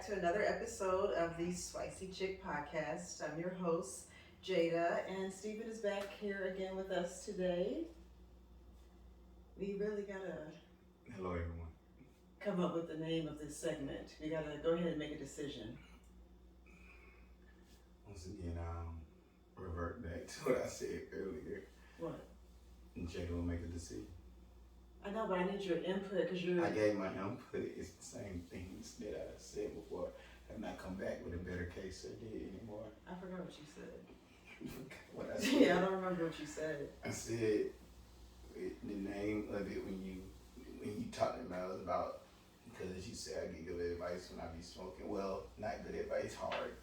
back to another episode of the Spicy Chick Podcast. I'm your host, Jada, and Stephen is back here again with us today. We really gotta Hello, everyone. come up with the name of this segment. We gotta go ahead and make a decision. Once again, revert back to what I said earlier. What? Jada will make a decision. I know, but I need your input because you're. I gave my input. It's the same things that I said before. I have not come back with a better case study anymore. I forgot what you said. What I said. Yeah, I don't remember what you said. I said the name of it when you talking about it about because you said I get good advice when I be smoking. Well, not good advice, hard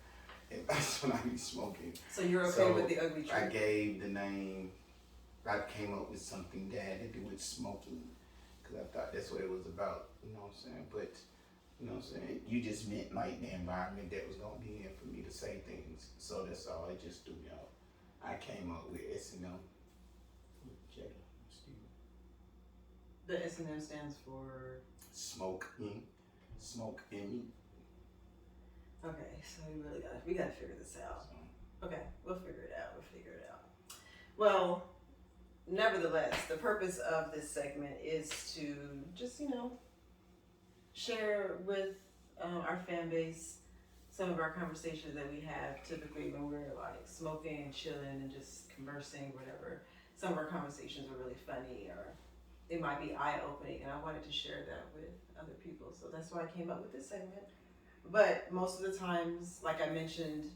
advice when I be smoking. So you're okay with the ugly truth? I gave the name. I came up with something that had to do with smoking because I thought that's what it was about. You know what I'm saying? But you know what I'm saying? You just meant like the environment that was gonna be in for me to say things. So that's all. It just threw me out. I came up with S&M with Jada Steve. The S&M stands for Smoke in. Smoke in me. Okay, so we gotta figure this out. Okay, we'll figure it out. Well, nevertheless, the purpose of this segment is to just, share with our fan base some of our conversations that we have typically when we're like smoking and chilling and just conversing, whatever. Some of our conversations are really funny or they might be eye-opening, and I wanted to share that with other people. So that's why I came up with this segment. But most of the times, like I mentioned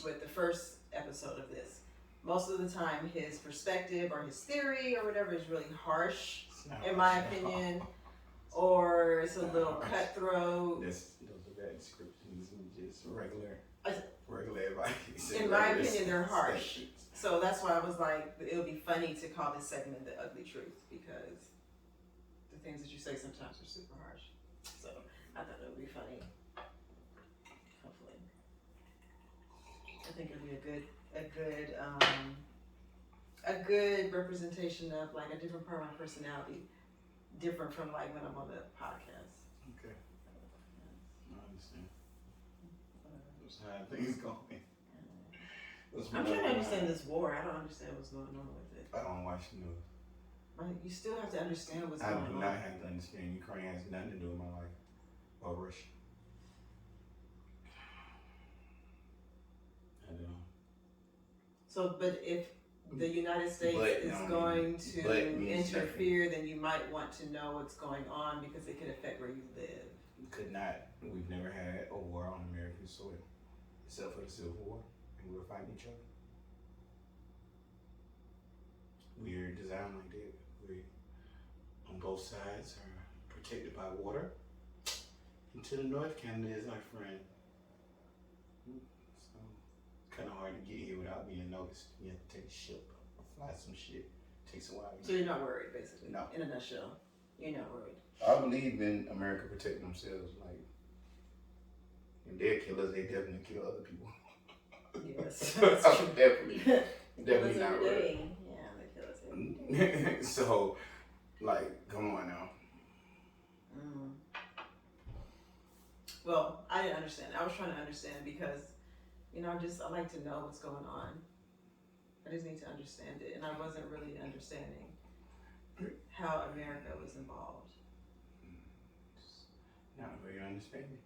with the first episode of this, most of the time his perspective or his theory or whatever is really harsh, in my opinion, or it's a little cutthroat. Those are bad descriptions and just regular advice. In my opinion, they're harsh. So that's why I was like, it would be funny to call this segment The Ugly Truth, because the things that you say sometimes are super harsh. So I thought it would be funny. Hopefully. I think it'll be a good representation of like a different part of my personality, different from like when I'm on the podcast. Okay. I understand. That's how things going. I'm trying to understand this war. I don't understand what's going on with it. I don't watch the news. You still have to understand what's I going on. do not have to understand. Ukraine has nothing to do with my life or Russia. I don't know. So, but if the United States is going to interfere, then you might want to know what's going on because it could affect where you live. Could not. We've never had a war on American soil, except for the Civil War, and we were fighting each other. We're designed like that. We, on both sides, are protected by water. And to the north, Canada is our friend. So, kind of hard to get here without being noticed. You have to take a ship, fly some shit. Takes a while. So you're not worried, basically. No. In a nutshell, you're not worried. I believe in America protecting themselves. Like, if they're killers, they definitely kill other people. Yes, that's true. definitely not every right. day. Yeah, they kill us every day. So, like, come on now. Well, I didn't understand. I was trying to understand because, I like to know what's going on. I just need to understand it, and I wasn't really understanding how America was involved. Not very understanding.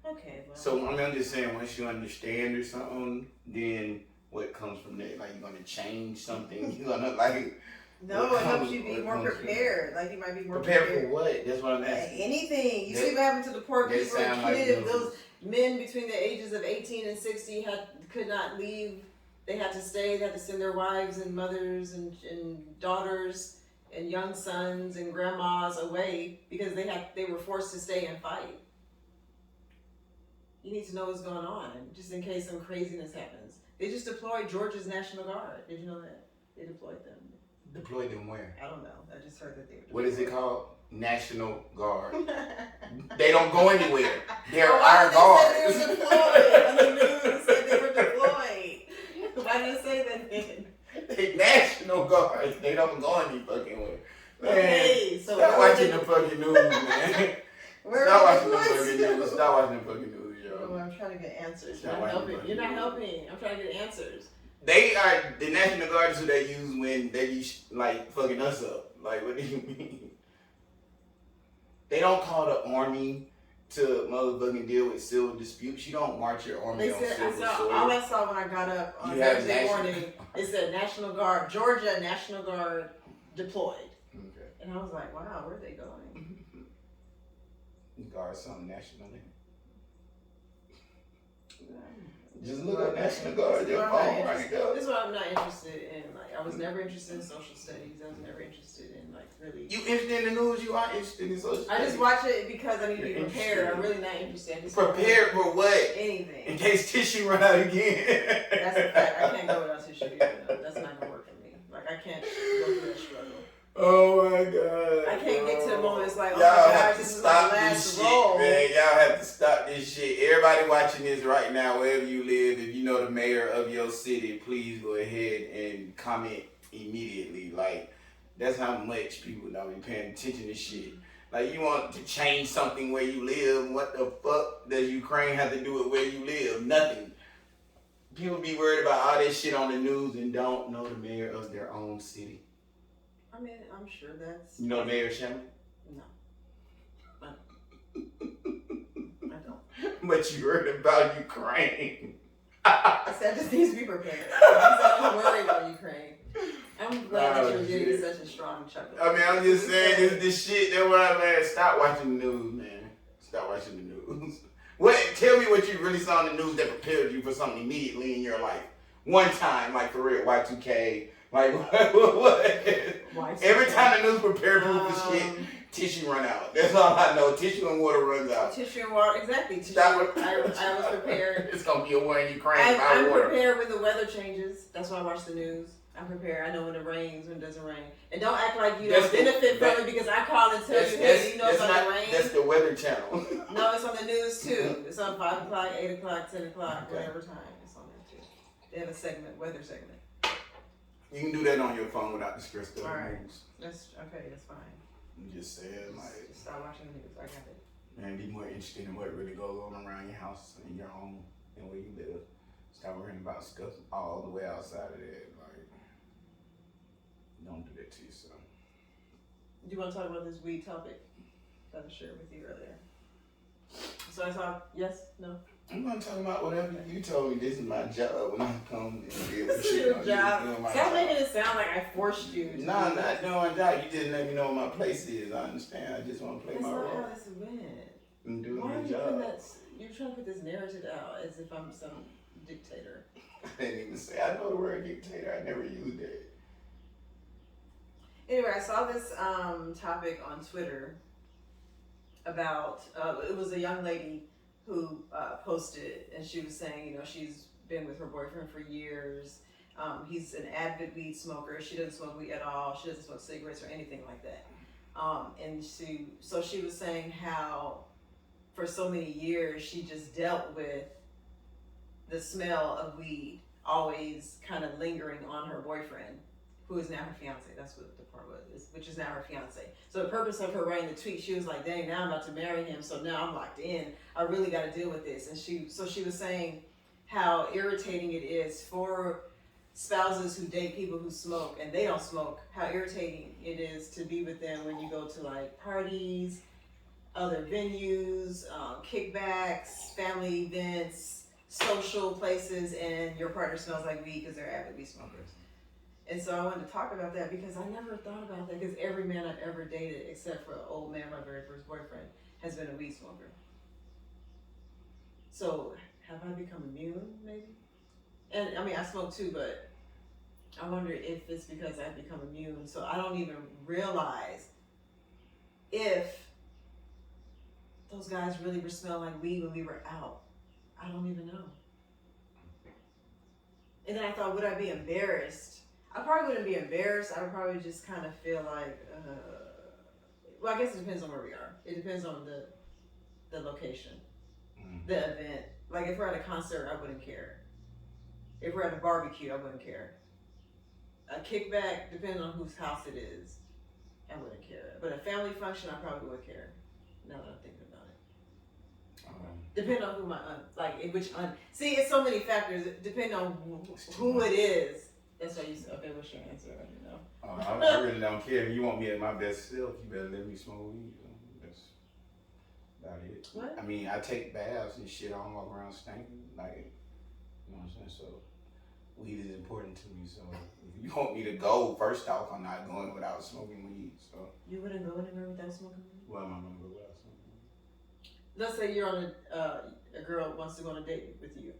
Okay, well. So, I'm just saying, once you understand or something, then what comes from that? Like, you're going to change something? You're going to, like... No, it helps you be more prepared. Like, you might be more prepared. For what? That's what I'm asking. Anything. You see what happened to the poor people and kids. Like those men between the ages of 18 and 60 could not leave. They had to stay. They had to send their wives and mothers and daughters and young sons and grandmas away because they were forced to stay and fight. You need to know what's going on, just in case some craziness happens. They just deployed Georgia's National Guard. Did you know that? They deployed them. Deployed them where? I don't know. I just heard that they were deployed. What is it called? National Guard. They don't go anywhere. They're our guards. They were deployed. On the news said they were deployed. Why did you say that then? They National Guards. They don't go any fucking way. Man, Okay, so stop watching the fucking news, man. Stop watching the fucking news. Stop watching the fucking news, yo. No, I'm trying to get answers. Stop You're not watching the helping. fucking You're not news. helping. I'm trying to get answers. They are the National Guard is who they use when they be like fucking us up. Like, what do you mean? They don't call the army to motherfucking deal with civil disputes. You don't march your army They on said civil soil. all I saw when I got up on You have Thursday national- morning. It said National Guard, Georgia National Guard deployed, Okay. and I was like, wow, where are they going? Guard something nationally. Just look up National Guard your phone right there. This is what I'm not interested in. Like, I was never interested in social studies. I was never interested in like really. You interested in the news? You are interested in social I just studies. watch it because I need to be You're prepared. interested. I'm really not interested. I just Prepared for what? anything. In case tissue run out again. That's a fact. I can't go without tissue. That's not gonna work for me. Like I can't go through that struggle. Oh my god. I can't get to the moment it's like, oh y'all my have god, to this is stop my this last shit, roll. man. Y'all have to stop this shit. Everybody watching this right now, wherever you live, if you know the mayor of your city, please go ahead and comment immediately. Like, that's how much people don't be paying attention to shit. Like, you want to change something where you live. What the fuck does Ukraine have to do with where you live? Nothing. People be worried about all this shit on the news and don't know the mayor of their own city. I mean, I'm sure that's. You know the mayor of Shannon? No. I don't. But you heard about Ukraine. I said this needs to be prepared. I'm worried about Ukraine. I'm glad that you're getting shit. such a strong chuckle. I mean, I'm just saying this shit. That's why, man. Stop watching the news, man. Stop watching the news. What? Tell me what you really saw in the news that prepared you for something immediately in your life. One time, like for real, Y2K. Like what? Every time the news prepared people for shit, tissue run out. That's all I know. Tissue and water runs out. Tissue and water, exactly. Tissue. Stop. I was prepared. It's gonna be a war in Ukraine by I'm water. prepared when the weather changes. That's why I watch the news. I'm prepared. I know when it rains, when it doesn't rain. And don't act like you don't benefit from it because I call and tell you, hey, you know it's on the rain. That's the Weather Channel. No, it's on the news too. It's on 5 o'clock, 8 o'clock, 10 o'clock, whatever time. It's on there too. They have a segment, weather segment. You can do that on your phone without the stress of the Alright. news. That's okay. That's fine. I'm just saying, like, Just stop watching the news. I got it. man, be more interested in what really goes on around your house and your home and where you live. Stop worrying about stuff all the way outside of that. Like, don't do that to yourself. Do you want to talk about this weed topic that I shared with you earlier? So I saw yes, no. I'm gonna talk about whatever you told me. This is my job when I come and deal with This is shit. your I'm just job. doing my Stop job. making it sound like I forced you. To Nah, do not this. doing my job. You just let me know what my place is. I understand. I just want to play That's my not role how this went. and do Why my are you job. putting that? You're trying to put this narrative out as if I'm some dictator. I didn't even say I know the word dictator. I never used it. Anyway, I saw this topic on Twitter about it was a young lady who posted, and she was saying, you know, she's been with her boyfriend for years. He's an avid weed smoker. She doesn't smoke weed at all. She doesn't smoke cigarettes or anything like that. And she was saying how for so many years she just dealt with the smell of weed always kind of lingering on her boyfriend, who is now her fiance. That's what the part was, which is now her fiance. So the purpose of her writing the tweet, she was like, dang, now I'm about to marry him, so now I'm locked in. I really got to deal with this. And she was saying how irritating it is for spouses who date people who smoke and they don't smoke, how irritating it is to be with them when you go to like parties, other venues, kickbacks, family events, social places, and your partner smells like weed because they're avid weed smokers. And so I wanted to talk about that because I never thought about that, because every man I've ever dated, except for an old man, my very first boyfriend, has been a weed smoker. So have I become immune, maybe? And I mean, I smoke too, but I wonder if it's because I've become immune, so I don't even realize if those guys really were smelling like weed when we were out. I don't even know. And then I thought, would I be embarrassed? I probably wouldn't be embarrassed. I would probably just kind of feel like, well, I guess it depends on where we are. It depends on the location, the event. Like if we're at a concert, I wouldn't care. If we're at a barbecue, I wouldn't care. A kickback, depending on whose house it is. I wouldn't care. But a family function, I probably would care. Now that I'm thinking about it. Depending on who my see, it's so many factors. Depending on who it is. That's why you said, okay, what's your answer? You know. I really don't care. If you want me at my best self, you better let me smoke weed. That's about it. What? I mean, I take baths and shit. I don't walk around stinking. Like, you know what I'm saying? So, weed is important to me. So, if you want me to go, first off, I'm not going without smoking weed. So, you wouldn't go anywhere without smoking weed? Well, I'm not going to go without smoking weed. Let's say you're on a girl wants to go on a date with you,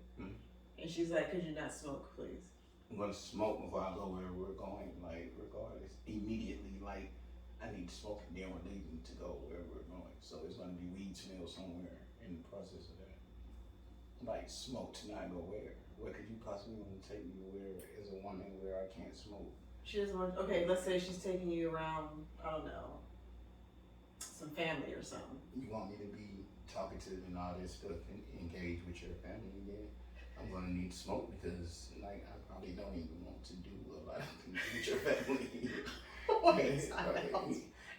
and she's like, "Could you not smoke, please?" I'm gonna smoke before I go where we're going, like regardless. Immediately, like I need to smoke and then we're leaving to go wherever we're going. So it's gonna be weed smell somewhere in the process of that. Like smoke to not go where? Where could you possibly want to take me where as a woman where I can't smoke? She doesn't want. Okay, let's say she's taking you around. I don't know, some family or something. You want me to be talkative and all this stuff and engage with your family again? I'm gonna need smoke because like I probably don't even want to do a lot of things with your family.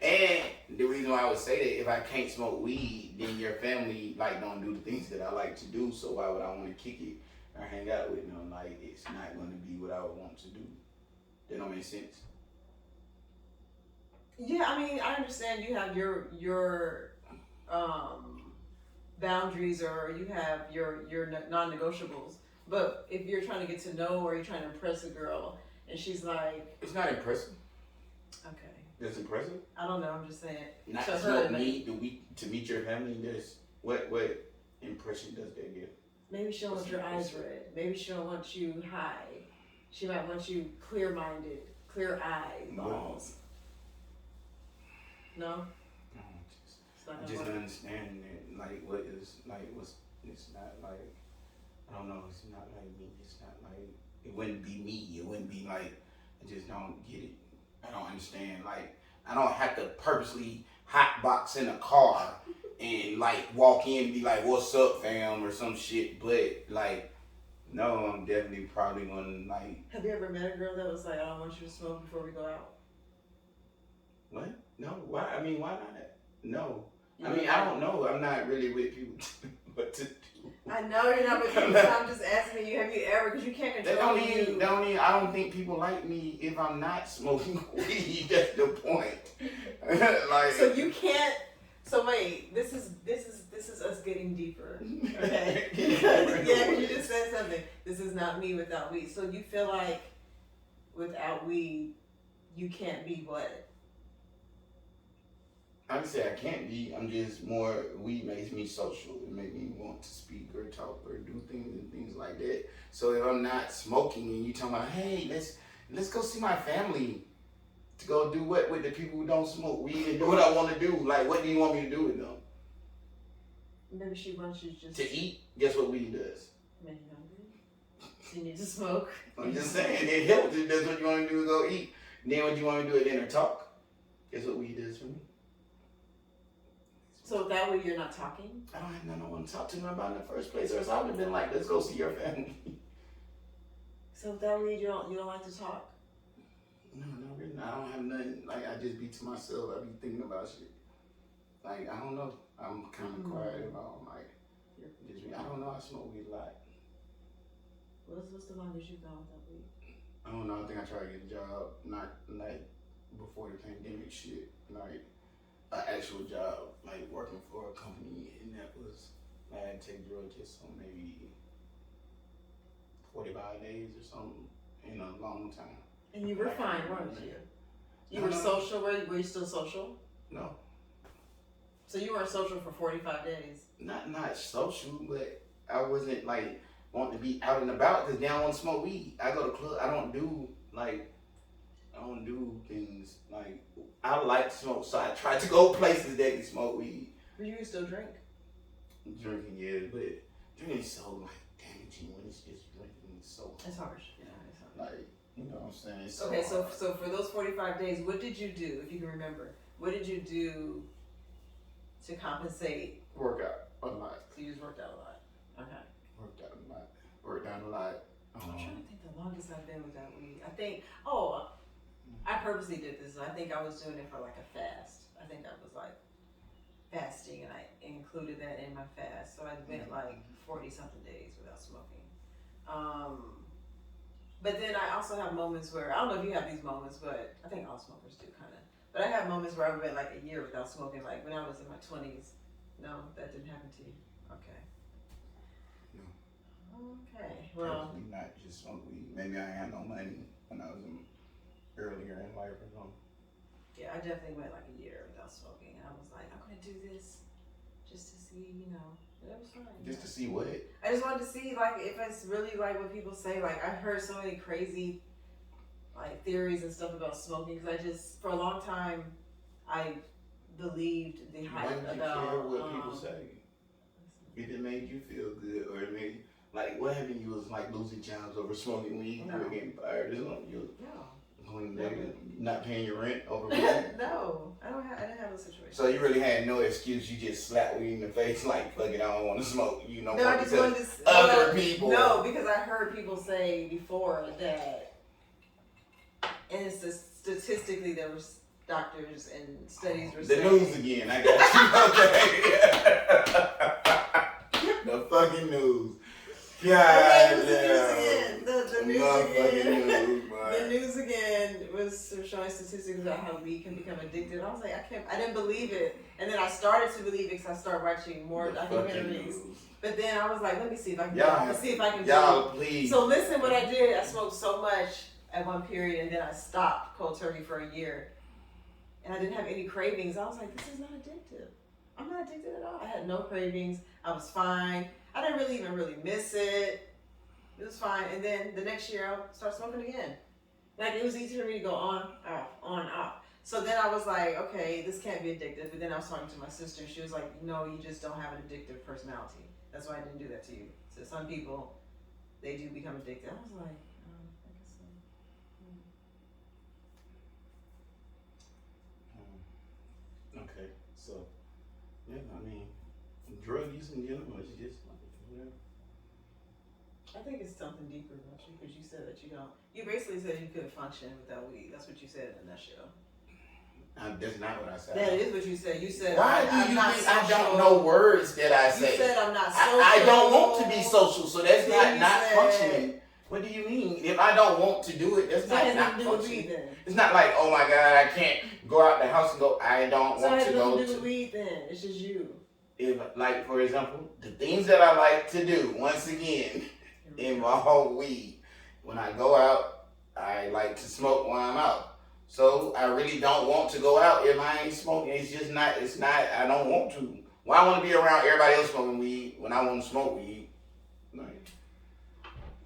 And the reason why I would say that if I can't smoke weed, then your family like don't do the things that I like to do. So why would I want to kick it or hang out with them? Like it's not gonna be what I would want to do. That don't make sense. Yeah, I mean, I understand you have your boundaries or you have your non-negotiables. But if you're trying to get to know or you're trying to impress a girl and she's like, it's not impressive. Okay. That's impressive. I don't know. I'm just saying. Not to smoke weed to meet your family. There's what impression does that give? Maybe she don't want your eyes red. Maybe she don't want you high. She might want you clear-minded, clear-eyed balls. No. I just don't understand that. Like, what is like? What's? It's not like. I don't know. It's not like me. It's not like. It wouldn't be me. It wouldn't be like. I just don't get it. I don't understand. Like, I don't have to purposely hotbox in a car and like walk in and be like, "What's up, fam?" or some shit. But like, no, I'm definitely probably gonna like. Have you ever met a girl that was like, "I don't want you to smoke before we go out"? What? No. Why? I mean, why not? No. I mean, I don't know. I'm not really with people what to do. I know you're not with people, so I'm just asking you, have you ever, because you can't control you. I don't think people like me if I'm not smoking weed. That's the point. Like, so you can't, so wait, this is us getting deeper. Okay? Because you just said something. This is not me without weed. So you feel like without weed, you can't be what? I would say I can't be. I'm just more. Weed makes me social. It makes me want to speak or talk or do things and things like that. So if I'm not smoking and you talking about, hey, let's go see my family, to go do what with the people who don't smoke weed and do what I want to do. Like, what do you want me to do with them? Maybe she wants you just to eat. Guess what weed does? Make you hungry. So you need to smoke. I'm just saying it helps. It does what you want to do is go eat. And then what you want to do at dinner, talk. Guess what weed does for me? So that way you're not talking? I don't have no one to talk to me about in the first place, or else I would have been like, let's go see your family. So that way you don't like to talk? No, really. I don't have nothing. Like, I just be to myself. I be thinking about shit. Like, I don't know. I'm kind of quiet about like. Just I don't know. I smoke weed a lot. What's the longest you've gone without weed? I don't know. I think I tried to get a job, not like before the pandemic shit. Like, an actual job, like working for a company, and that was, I had to take drugs just on maybe 45 days or something in a long time. And you were fine, weren't you? You were social, were you still social? No. So you weren't social for 45 days? Not social, but I wasn't like wanting to be out and about because now I want to smoke weed. I go to club, I don't do things like, I like to smoke, so I try to go places that can smoke weed. But you can still drink. Drinking, yeah, but drinking is so like damaging when it's just drinking. It's so it's harsh. Yeah, it's harsh. Like, you know what I'm saying? It's okay, so so for those 45 days, what did you do, if you can remember? What did you do to compensate? Work out a lot. So you just worked out a lot. Okay. Worked out a lot. Worked out a lot. I'm trying to think the longest I've been without weed. I think, I purposely did this. I think I was doing it for like a fast. I think I was like fasting, and I included that in my fast. So I went like 40 something days without smoking. Um, but then I also have moments where, I don't know if you have these moments, but I think all smokers do kind of. But I have moments where I went like a year without smoking, like when I was in my 20s. No, that didn't happen to you. Okay. No. Okay. Well, Personally, not just smoke weed. Maybe I had no money when I was earlier in life or something. yeah, I definitely went like a year without smoking. And I was like, I'm going to do this just to see, you know. But it was fine. Just to see what? I just wanted to see like if it's really like what people say. Like I've heard so many crazy like theories and stuff about smoking because I just for a long time I believed the Why hype would you about care what people say? If it made you feel good or it made like what happened you was like losing jobs over smoking weed, No. you were getting fired or something, you No. going not paying your rent over weed. No, I didn't have a situation. So you really had no excuse, you just slapped weed in the face like fuck it, I don't want to smoke, you know. No, I just wanted to other people. No, because I heard people say before that and it's just statistically there was doctors and studies were saying the news again, I got you. Okay. The fucking news. God damn. The news again. News, the news again was showing statistics about how we can become addicted. I was like, I didn't believe it. And then I started to believe it because I started watching more documentaries. But then I was like, let me see if I can y'all, please. So listen what I did. I smoked so much at one period and then I stopped cold turkey for a year. And I didn't have any cravings. I was like, this is not addictive. I'm not addicted at all. I had no cravings. I was fine. I didn't really miss it. It was fine. And then the next year I'll start smoking again. Like it was easy for me to go on, off. So then I was like, okay, this can't be addictive. But then I was talking to my sister. She was like, no, you just don't have an addictive personality. That's why I didn't do that to you. So some people, they do become addicted. I was like, I guess so. Okay, so yeah, I mean, drug use in general is just like whatever. I think it's something deeper about you because you said that you don't. You basically said you couldn't function without weed. That's what you said in a nutshell. That's not what I said. That is what you said. You said, why do you think I don't know words that I say? You said I'm not social. I don't want to be social, so that's not functioning. What do you mean? If I don't want to do it, that's not functioning. It's not like, oh my God, I can't go out the house and go, I don't want to go to. So it has nothing to do with weed then. It's just you. If, like, for example, the things that I like to do, once again, involve weed. When I go out, I like to smoke while I'm out. So I really don't want to go out if I ain't smoking. I don't want to. Why I want to be around everybody else smoking weed when I want to smoke weed? Like,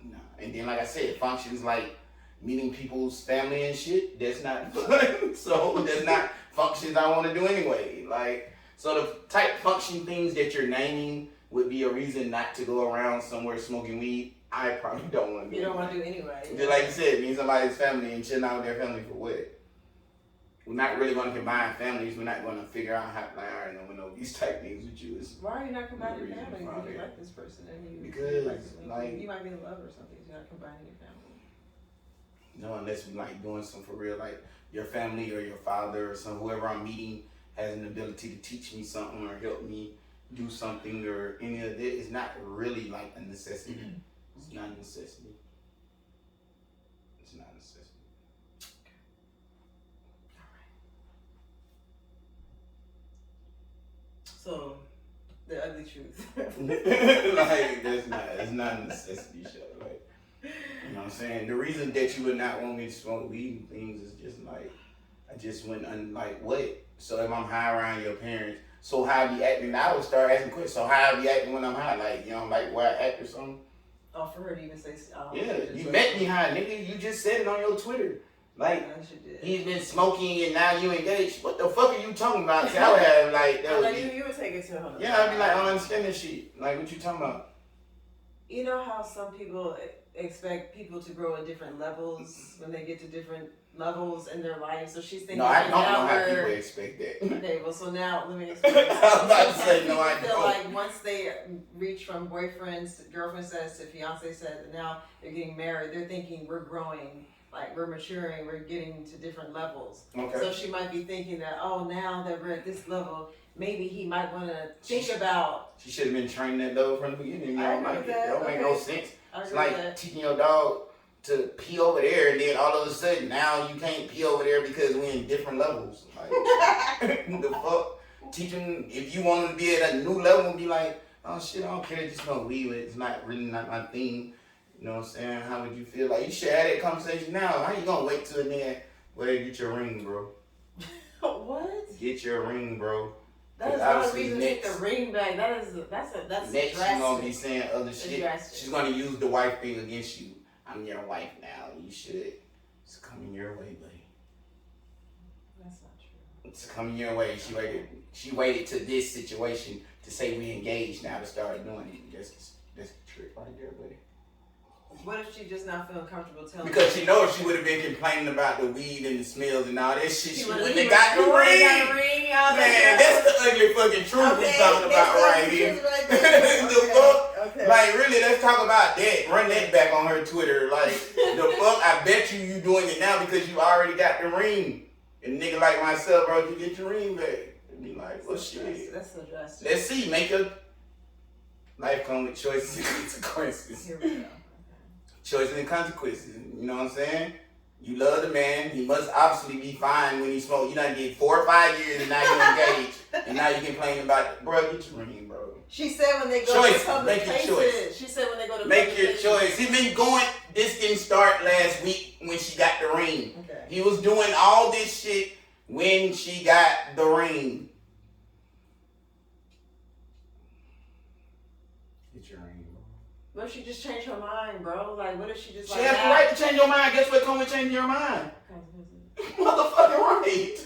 no. And then, like I said, functions like meeting people's family and shit, that's not fun. So that's not functions I want to do anyway. Like, so the type function things that you're naming would be a reason not to go around somewhere smoking weed. I probably don't want to do. You don't want to do anyway. Just like you said, being somebody's family and chilling out with their family for what? We're not really going to combine families. We're not going to figure out how. Like, I already know these type things with you. Why are you not combining families? If you like this person and you because like you might be in love or something. You're not combining your family. No, unless we like doing some for real, like your family or your father or some whoever I'm meeting has an ability to teach me something or help me do something or any of that. It's not really like a necessity. It's not a necessity. It's not a necessity. So, the ugly truth. Like, it's not a necessity show. Like, you know what I'm saying? The reason that you would not want me to smoke weed and things is just like, I just went like, what? So if I'm high around your parents, so how I be acting? I would start asking questions. So how I be acting when I'm high? Like, you know, like where I act or something? Oh, for her to even say, yeah, you met me high, nigga. You just said it on your Twitter. Like, he's been smoking and now you engaged. What the fuck are you talking about? See, I would have, like, that would be, you would take it to her. Yeah, I'd be like, I don't understand this shit. Like, what you talking about? You know how some people expect people to grow at different levels when they get to different levels in their life. So she's thinking. No, I don't know how people expect that. Okay, well, so now let me explain. I'm about to say no, I feel don't. like once they reach from boyfriends, girlfriend status to fiance status, and now they're getting married, they're thinking we're growing like we're maturing, we're getting to different levels. Okay. So she might be thinking that, oh, now that we're at this level, maybe he might want to think about. She should have been trained that dog from the beginning. You know, like that don't make no sense. It's like teaching your dog to pee over there, and then all of a sudden now you can't pee over there because we're in different levels. Like the fuck, teaching if you want to be at a new level and be like, oh shit, I don't care, just smoke weed, but it's not my thing. You know what I'm saying? How would you feel? Like you should have that conversation now. How you gonna wait till a nigga get your ring, bro? What? Get your ring, bro. That is not a reason to take the ring back. That's next. She's gonna be drastic. saying other shit. Drastic. She's gonna use the wife thing against you. I'm your wife now. You should. It's coming your way, buddy. That's not true. It's coming your way. She waited to this situation to say we engaged now to start doing it. That's the trick right there, buddy. What if she just not feeling comfortable telling? Because she knows she would have been complaining about the weed and the smells and all that shit. She wouldn't have got the ring. Man, that's the ugly fucking truth we talking about right here. The fuck? Okay. Like, really, let's talk about that. Run that back on her Twitter. Like, the fuck? I bet you doing it now because you already got the ring. And nigga like myself, bro, you get your ring back. And be like, well, shit. That's so drastic. Let's see. Make your life come with choices and consequences. Here we go. Choices and consequences. You know what I'm saying? You love the man. He must obviously be fine when he smokes. You done did 4 or 5 years and now you're engaged. And now you complaining about it. Bro, get your ring, bro. She said when they go to public places. Choice. She said when they go to make your choice. He been going. This didn't start last week when she got the ring. Okay. He was doing all this shit when she got the ring. Get your ring, bro. What if she just changed her mind, bro? Like, what if she just She has the right to change your mind. Guess what comes with changing your mind? Motherfucking right.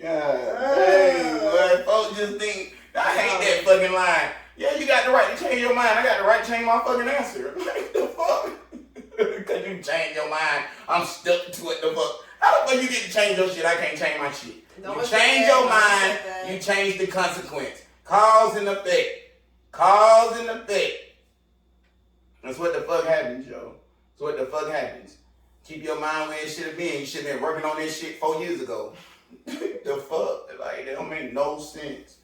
Hey, boy, folks just think, I hate that fucking line. Yeah, you got the right to change your mind. I got the right to change my fucking answer. Like, the fuck? Because you change your mind, I'm stuck to it. The fuck? How the fuck you get to change your shit? I can't change my shit. No, you change your mind, you change the consequence. Cause and effect. Cause and effect. That's what the fuck happens, yo. That's what the fuck happens. Keep your mind where it should have been. You should have been working on this shit 4 years ago. The fuck? Like, that don't make no sense.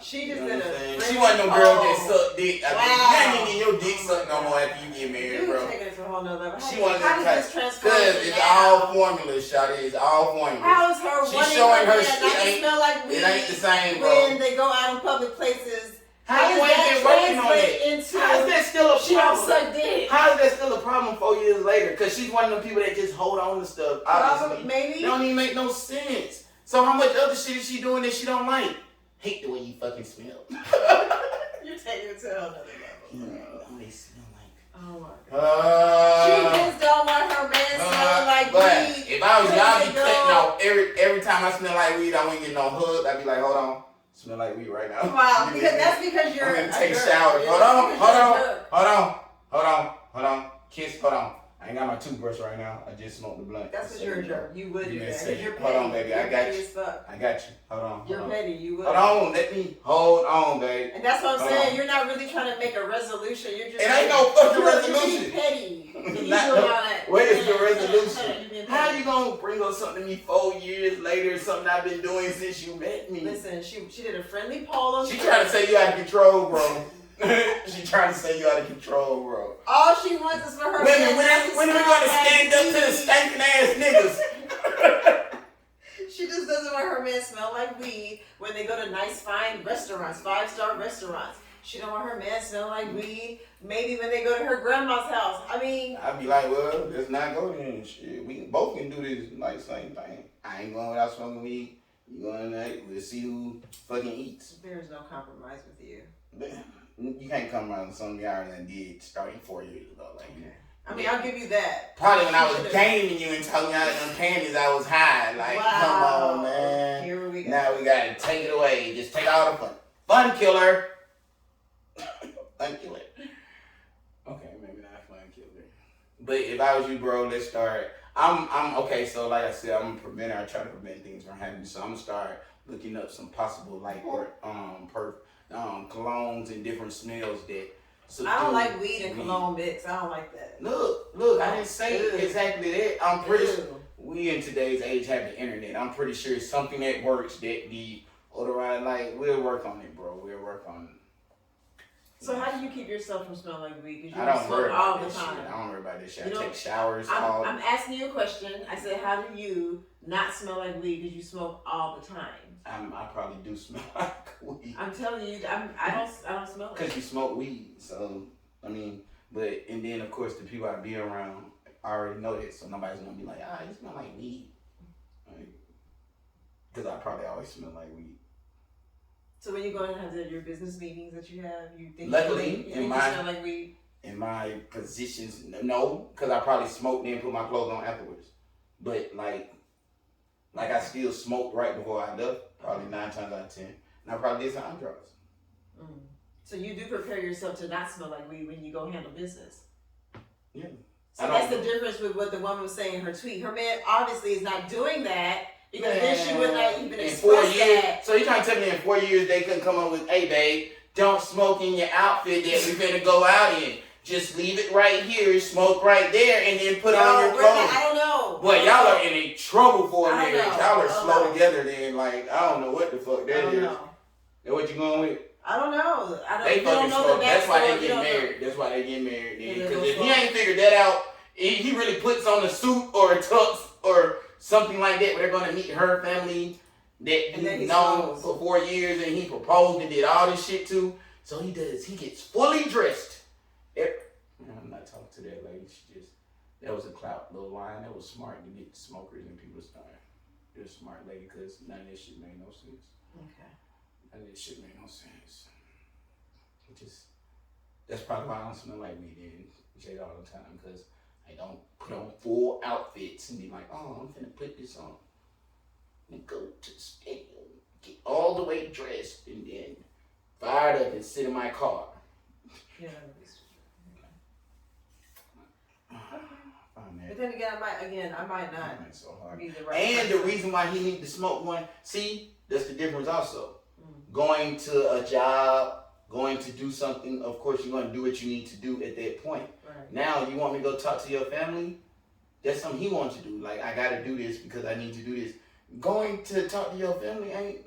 She just did a She wasn't no girl that sucked dick. I mean, you ain't getting your dick sucked no more after you get married, bro. Taking it to a whole nother level. She wanted how does this transfer? Because it's all formula, shawty. It's all formula. How is her She's showing her shit smell like weed? It ain't the same, bro. When they go out in public places. How you ain't been working on it? How is that still a problem? She don't suck dick. How is that still a problem 4 years later? Because she's one of them people that just hold on to stuff. Obviously, maybe. It don't even make no sense. So how much other shit is she doing that she don't like? Hate the way you fucking smell. You're taking it to another level. They smell like. Oh my god. She just don't want her man smelling like weed. If I was y'all be cutting off every time I smell like weed, I wouldn't get no hug. I'd be like, hold on. Smell like weed right now. Wow, that's because you're. I'm gonna take a shower. Hold on. Kiss, hold on. I ain't got my toothbrush right now. I just smoked the blunt. That's because you're a jerk. You would do that. You're petty. Hold on, baby. I got you. I got you. Hold on. You're petty. You would. Hold on. Let me hold on, babe. And that's what I'm saying. You're not really trying to make a resolution. You're just. It ain't no fucking resolution. You're petty. What is the resolution? How you gonna bring up something to me 4 years later? Something I've been doing since you met me. Listen, she did a friendly poll on. She trying to say you out of control, bro. She trying to say you out of control, bro. All she wants is for her. Women, when are we gonna stand up to the stinking ass niggas? She just doesn't want her man smell like weed when they go to nice, fine restaurants, 5-star restaurants. She don't want her man smell like weed. Maybe when they go to her grandma's house. I mean, I'd be like, well, let's not go there and shit. We both can do this like same thing. I ain't going without smoking weed. You going there? We'll see who fucking eats. There's no compromise with you. You can't come around with something you already did starting 4 years ago. Like, okay. I mean, I'll give you that. Probably when I was gaming you and telling you out of them panties, I was high. Like, Come on, man. Here we go. Now we gotta take it away. Just take all the fun. Fun killer. Fun killer. Okay, maybe not fun killer. But if I was you, bro, let's start. I'm okay. So like I said, I'm a preventer. I try to prevent things from happening. So I'm gonna start looking up some possible like colognes and different smells that I don't like weed and cologne mix. I don't like that. Look, I didn't say exactly that. I'm pretty sure Ew. we in today's age have the internet. I'm pretty sure it's something that works that the odorine, like, we'll work on it, bro. We'll work on it. So how do you keep yourself from smelling like weed? Because I you don't worry smoke all about the that time. shit. I don't worry about that shit. You I know, take showers I'm asking you a question. I said, how do you not smell like weed because you smoke all the time? I probably do smell like weed. I'm telling you, I don't smell it. Because you smoke weed, so I mean, and then of course the people I be around already know that, so nobody's gonna be like, you smell like weed, because I probably always smell like weed. So when you go and have your business meetings that you have, you think Luckily, you smell like weed? In my positions, no, because I probably smoked and put my clothes on afterwards. But like I still smoked right before I left, probably 9 times out of 10, and I probably did some eyebrows. So you do prepare yourself to not smell like weed when you go handle business. Yeah. So that's the difference with what the woman was saying in her tweet. Her man obviously is not doing that because then she would not even express that. So you trying to tell me in 4 years they couldn't come up with, hey babe, don't smoke in your outfit that we're gonna go out in. Just leave it right here, smoke right there, and then put on your clothes. I don't know. Boy, y'all are in trouble for a marriage. Y'all are slow together then. Like, I don't know what the fuck that is. And what you going with? I don't know. They fucking slow. That's why they get married. That's why they get married. Because if he ain't figured that out, he really puts on a suit or a tux or something like that where they're going to meet her family that he's known for 4 years, and he proposed and did all this shit too. So he gets fully dressed. I'm not talking to that lady. That was a clout little line. That was smart to get smokers and people started. You're a smart lady because none of this shit made no sense. Okay. None of this shit made no sense. That's probably why I don't smell like weed in shit all the time, because I don't put on full outfits and be like, I'm finna put this on and go to the stadium, get all the way dressed, and then fired up and sit in my car. Yeah, but then again, I might not so hard. be the right And person. the reason why he needs to smoke one, see, that's the difference also. Going to a job, going to do something, of course you're going to do what you need to do at that point. Right. Now, you want me to go talk to your family? That's something he wants to do. Like, I got to do this because I need to do this. Going to talk to your family ain't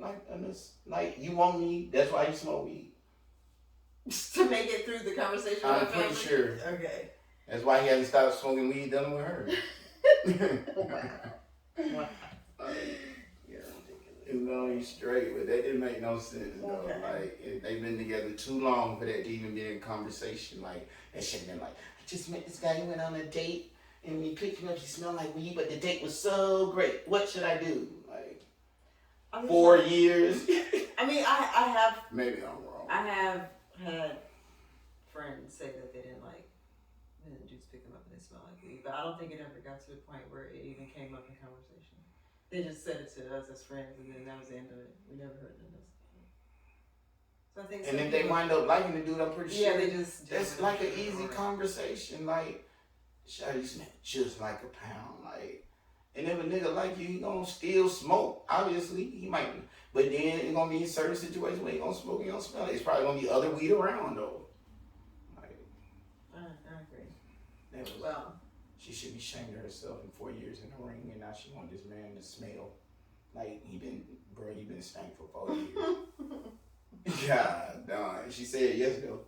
like you want me, that's why you smoke weed. To make it through the conversation with I'm my family? pretty sure. Okay. That's why he hasn't stopped smoking weed done with her. Wow. It's going straight, but that didn't make no sense though. Okay. Like, they've been together too long for that to even be in conversation. Like, that should have been like, I just met this guy, he went on a date, and when he picked me up, he smelled like weed, but the date was so great. What should I do? Like, 4 years? I mean, I have... Maybe I'm wrong. I have had friends say that they didn't like when the dudes pick them up and they smell like weed, but I don't think it ever got to the point where it even came up in conversation. They just said it to us as friends, and then that was the end of it. We never heard them else. So I think. And if they wind up liking the dude, I'm pretty sure. Yeah, they just. That's like an easy conversation. Like, shawty smell just like a pound. Like, and if a nigga like you, he gonna still smoke. Obviously, he might. But then it's gonna be in certain situations where he gonna smoke, he gonna smell it. It's probably gonna be other weed around though. Like, I agree. Well. She should be ashamed of herself in 4 years in the ring, and now she want this man to smell like he been stank for 4 years. God darn. She said yes though.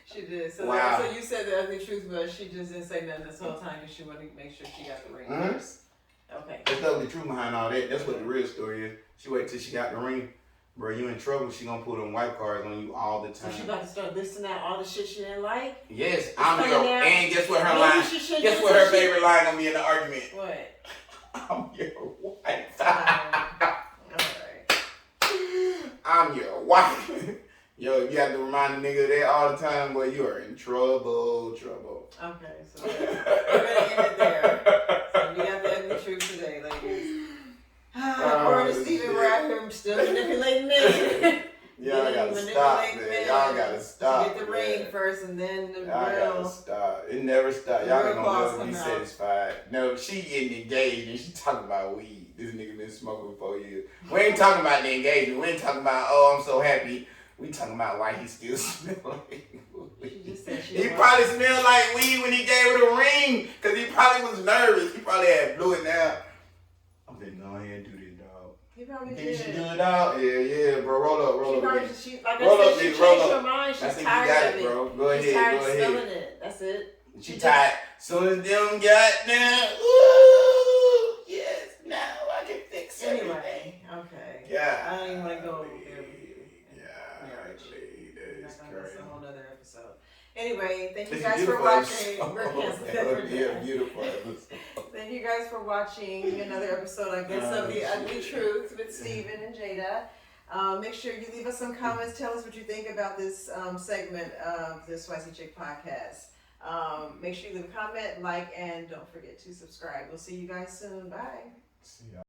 She did. So, wow. So you said the ugly truth was she just didn't say nothing this whole time because she wanted to make sure she got the ring first. Okay. That's the ugly truth behind all that. That's what the real story is. She waited till she got the ring. Bro, you in trouble. She gonna put them white cards on you all the time. So she about to start listing out all the shit she didn't like? Yes, I'm your. And guess what her line? Guess what her favorite line gonna be in the argument? What? I'm your wife. Alright. I'm your wife. Yo, you have to remind the nigga of that all the time, boy. You are in trouble. Okay, so we're gonna end it there. So we got the ugly truth today, ladies. Or Stephen right here still manipulating men. Y'all gotta stop, man. Y'all gotta stop. Get the ring first and then the y'all gotta stop. It never stops. Y'all ain't gonna never be satisfied. No, she getting engaged and she talking about weed. This nigga been smoking for 4 years. We ain't talking about the engagement. We ain't talking about, I'm so happy. We talking about why he still smelling like weed. She just said He probably smelled like weed when he gave her the ring, cause he probably was nervous. He probably had blew it down. I'm gonna go ahead and do this, dog. He probably Think did. you should do it, dog? Yeah, bro. Roll up. Like Roll I up, said, she nigga, changed her mind. She's I think you tired got of it, it. bro. Go She's tired ahead. of smelling it. That's it. She tired. Soon as them got down, ooh, yes, now I can fix everything. Anyway, okay. Yeah. I don't even want to go there with you. Yeah, Marriage. that's That's crazy. a whole nother episode. Anyway, thank you It's guys for beautiful watching. We're episode. canceling That for would be a that. beautiful episode. Thank you guys for watching another episode, I guess, of The Ugly Truth with Steven and Jada. Make sure you leave us some comments. Tell us what you think about this segment of the Spicy Chick podcast. Make sure you leave a comment, like, and don't forget to subscribe. We'll see you guys soon. Bye. See ya.